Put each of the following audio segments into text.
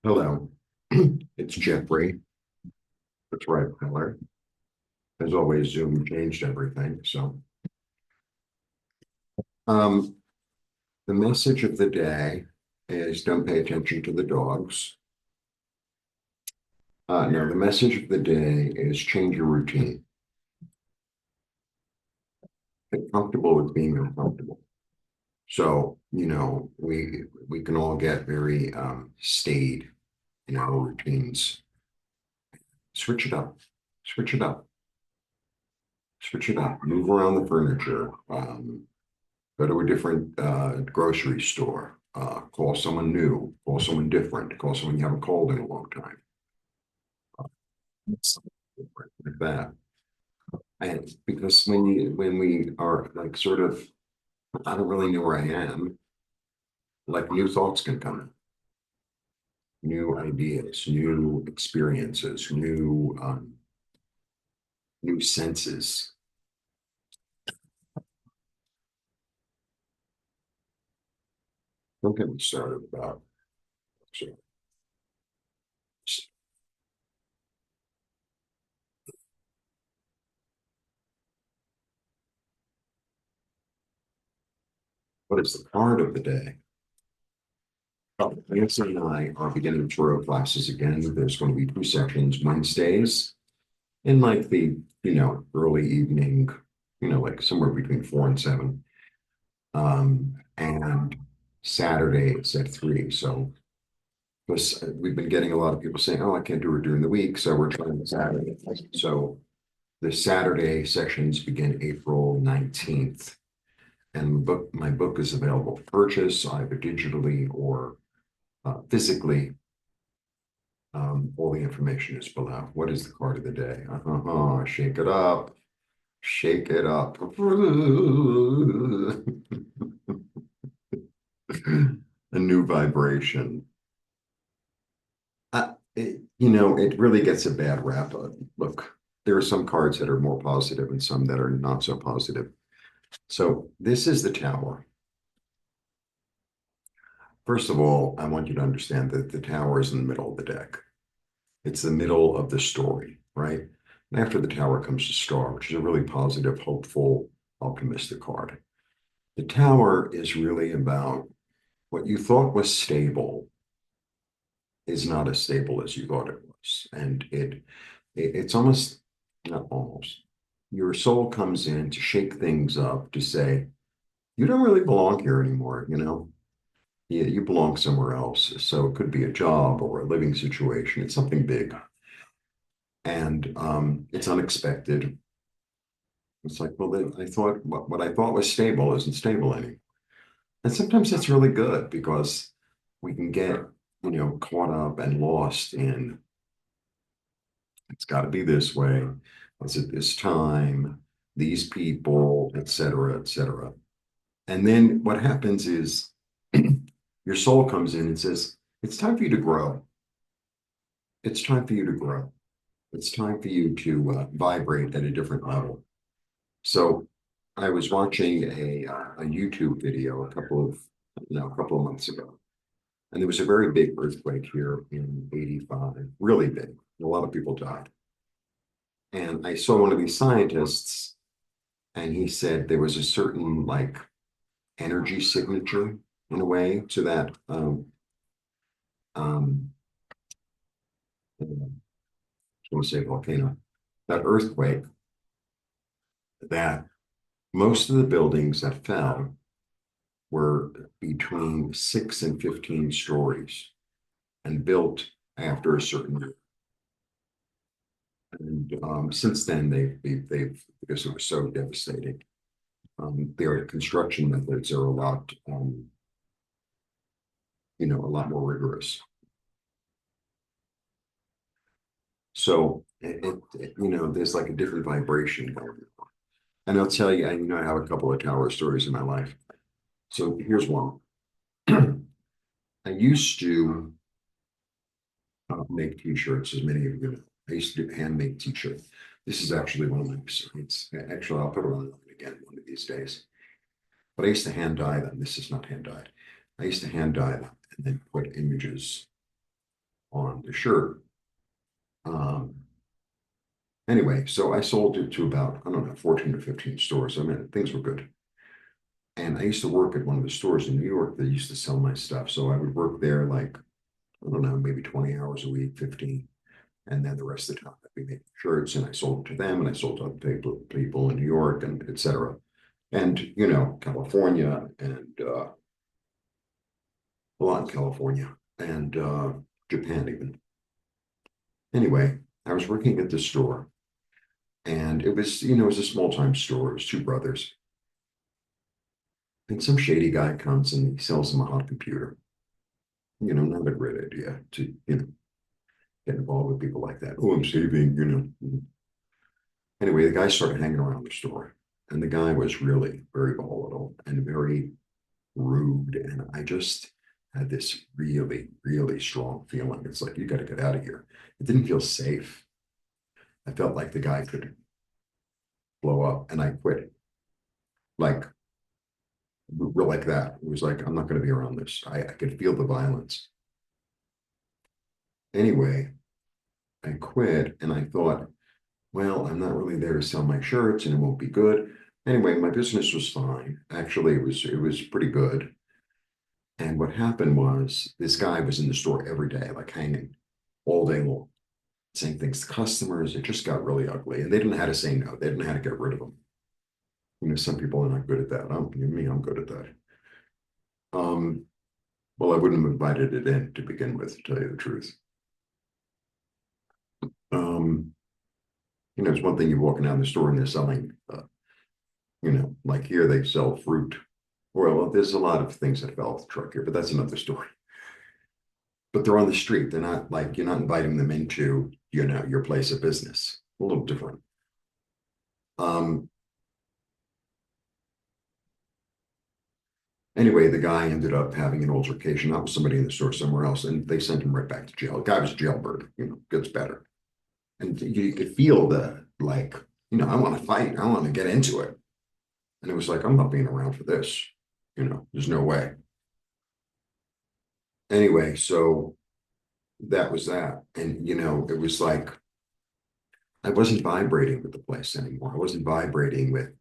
Hello, it's Jeffrey. That's right, Miller. As always, Zoom changed everything. Um, the message of the day is don't pay attention to the dogs. No, the message of the day is change your routine. Get comfortable with being uncomfortable. So, we can all get very staid in our routines. Switch it up, switch it up, switch it up. Move around the furniture. Go to a different grocery store, call someone new, call someone different, call someone you haven't called in a long time, something different like that. And because when we are like sort of, I don't really know where I am, like new thoughts can come in, new ideas, new experiences, new senses. Don't get me started about so, what is the card of the day? Nancy and I are beginning tarot classes again. There's going to be two sessions Wednesdays in like the, early evening, like somewhere between 4 and 7. And Saturdays at 3. So because we've been getting a lot of people saying, oh, I can't do it during the week. So we're trying Saturday. So the Saturday sessions begin April 19th. And my book is available for purchase either digitally or physically. All the information is below. What is the card of the day? Shake it up. Shake it up. A new vibration. It really gets a bad rap. Look, there are some cards that are more positive and some that are not so positive. So this is the tower. First of all, I want you to understand that the tower is in the middle of the deck. It's the middle of the story, right? And after the tower comes the star, which is a really positive, hopeful, optimistic card. The tower is really about what you thought was stable is not as stable as you thought it was. And it's almost, not almost, your soul comes in to shake things up, to say, you don't really belong here anymore, Yeah, you belong somewhere else. So it could be a job or a living situation. It's something big. And it's unexpected. It's like, well, I thought what I thought was stable isn't stable anymore. And sometimes that's really good because we can get, caught up and lost in it's got to be this way. It's at this time, these people, et cetera, et cetera. And then what happens is your soul comes in and says, it's time for you to grow. It's time for you to grow. It's time for you to vibrate at a different level. So I was watching a YouTube video a couple of months ago, and there was a very big earthquake here in '85, really big. A lot of people died. And I saw one of these scientists, and he said there was a certain like energy signature in a way to that um, I want to say volcano, that earthquake, that most of the buildings that fell were between 6 and 15 stories and built after a certain year. And since then, they've because it was so devastating, their construction methods are a lot more rigorous. So there's like a different vibration going on. And I'll tell you, I have a couple of tower stories in my life. So here's one. I used to make t-shirts, as many of you know. I used to do handmade t-shirts. This is actually one of my it's actually I'll put it on again one of these days. But I used to hand dye them. This is not hand dyed. I used to hand dye them and then put images on the shirt. Um, anyway, so I sold it to about, I don't know, 14 or 15 stores. I mean, things were good. And I used to work at one of the stores in New York that used to sell my stuff. So I would work there like, I don't know, maybe 20 hours a week, 15. And then the rest of the time I'd be making shirts and I sold to them and I sold to other people in New York and et cetera. And, you know, California and a lot in California and Japan even. Anyway, I was working at this store and it was, you know, it was a small time store. It was two brothers. And some shady guy comes and he sells them a hot computer. You know, not a great idea to, you know, get involved with people like that. Oh, I'm saving, you know. Anyway, the guy started hanging around the store, and the guy was really very volatile and very rude. And I just had this really, really strong feeling. It's like, you got to get out of here. It didn't feel safe. I felt like the guy could blow up, and I quit. Like, real like that. It was like, I'm not going to be around this. I could feel the violence. Anyway, I quit, and I thought, well, I'm not really there to sell my shirts and it won't be good. Anyway, my business was fine. Actually, it was pretty good. And what happened was this guy was in the store every day, like hanging all day long, saying things to customers. It just got really ugly. And they didn't know how to say no. They didn't know how to get rid of him. You know, some people are not good at that. I'm good at that. Um, well, I wouldn't have invited it in to begin with, to tell you the truth. Um, you know, it's one thing you're walking down the store and they're selling you know, like here they sell fruit. Well, there's a lot of things that fell off the truck here, but that's another story. But they're on the street. They're not like, you're not inviting them into, you know, your place of business. A little different. Um, anyway, the guy ended up having an altercation, not with somebody in the store, somewhere else, and they sent him right back to jail. The guy was jailbird, you know, gets better. And you could feel the like, you know, I want to fight. I want to get into it. And it was like, I'm not being around for this. You know, there's no way. Anyway, so that was that. And, you know, it was like, I wasn't vibrating with the place anymore. I wasn't vibrating with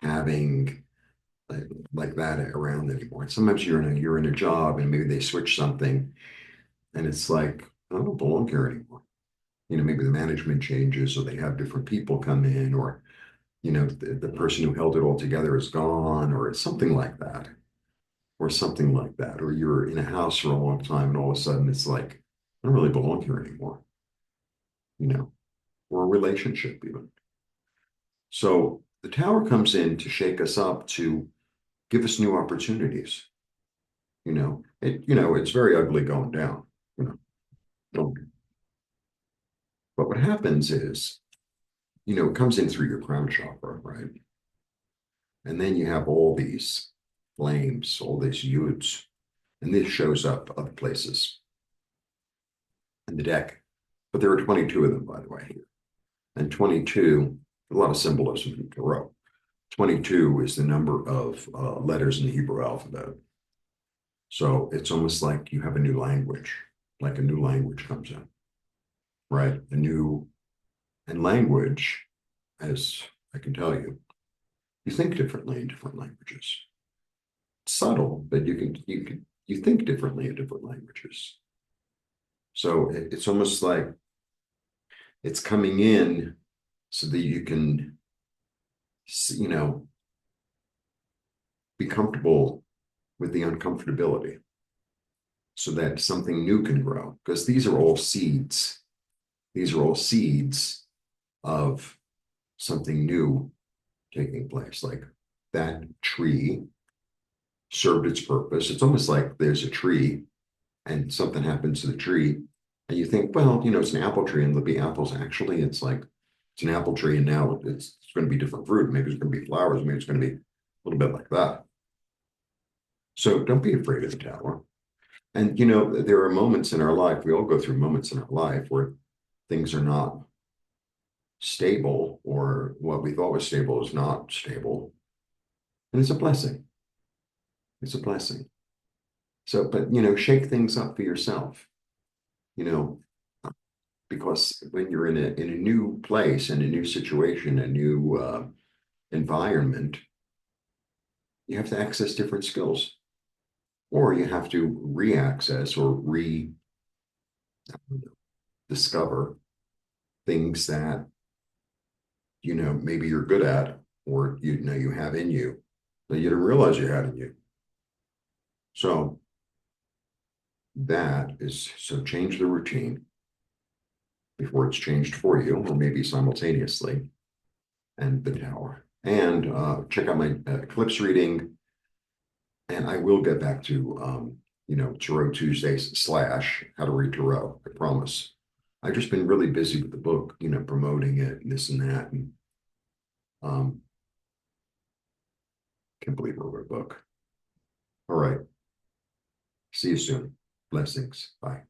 having like that around anymore. And sometimes you're in a job and maybe they switch something and it's like, I don't belong here anymore. You know, maybe the management changes or they have different people come in or, you know, the person who held it all together is gone or it's something like that. Or something like that. Or you're in a house for a long time and all of a sudden it's like, I don't really belong here anymore. You know, or a relationship even. So the tower comes in to shake us up, to give us new opportunities. You know, it's very ugly going down, you know. But what happens is, you know, it comes in through your crown chakra, right? And then you have all these flames, all these yuds, and this shows up other places in the deck. But there are 22 of them, by the way, here. And 22, a lot of symbolism in the row. 22 is the number of letters in the Hebrew alphabet. So it's almost like you have a new language, like a new language comes in, right? And language, as I can tell you, you think differently in different languages. It's subtle, but you think differently in different languages. So it's almost like it's coming in so that you can, you know, be comfortable with the uncomfortability so that something new can grow. Because these are all seeds. These are all seeds of something new taking place. Like that tree served its purpose. It's almost like there's a tree and something happens to the tree. And you think, well, you know, it's an apple tree and there'll be apples. Actually, it's like it's an apple tree and now it's going to be different fruit. Maybe it's going to be flowers. Maybe it's going to be a little bit like that. So don't be afraid of the tower. And, you know, there are moments in our life, we all go through moments in our life where things are not stable or what we thought was stable is not stable. And it's a blessing. It's a blessing. So, but, you know, shake things up for yourself. you know, because when you're in a new place, in a new situation, a new environment, you have to access different skills, or you have to re-access or rediscover things that maybe you're good at, or you have in you that you didn't realize you had in you. So change the routine before it's changed for you, or maybe simultaneously, and the tower. And check out my eclipse reading. And I will get back to Tarot Tuesdays / How to Read Tarot. I promise. I've just been really busy with the book, promoting it and this and that, and um, can't believe I wrote a book. All right. See you soon. Blessings. Bye.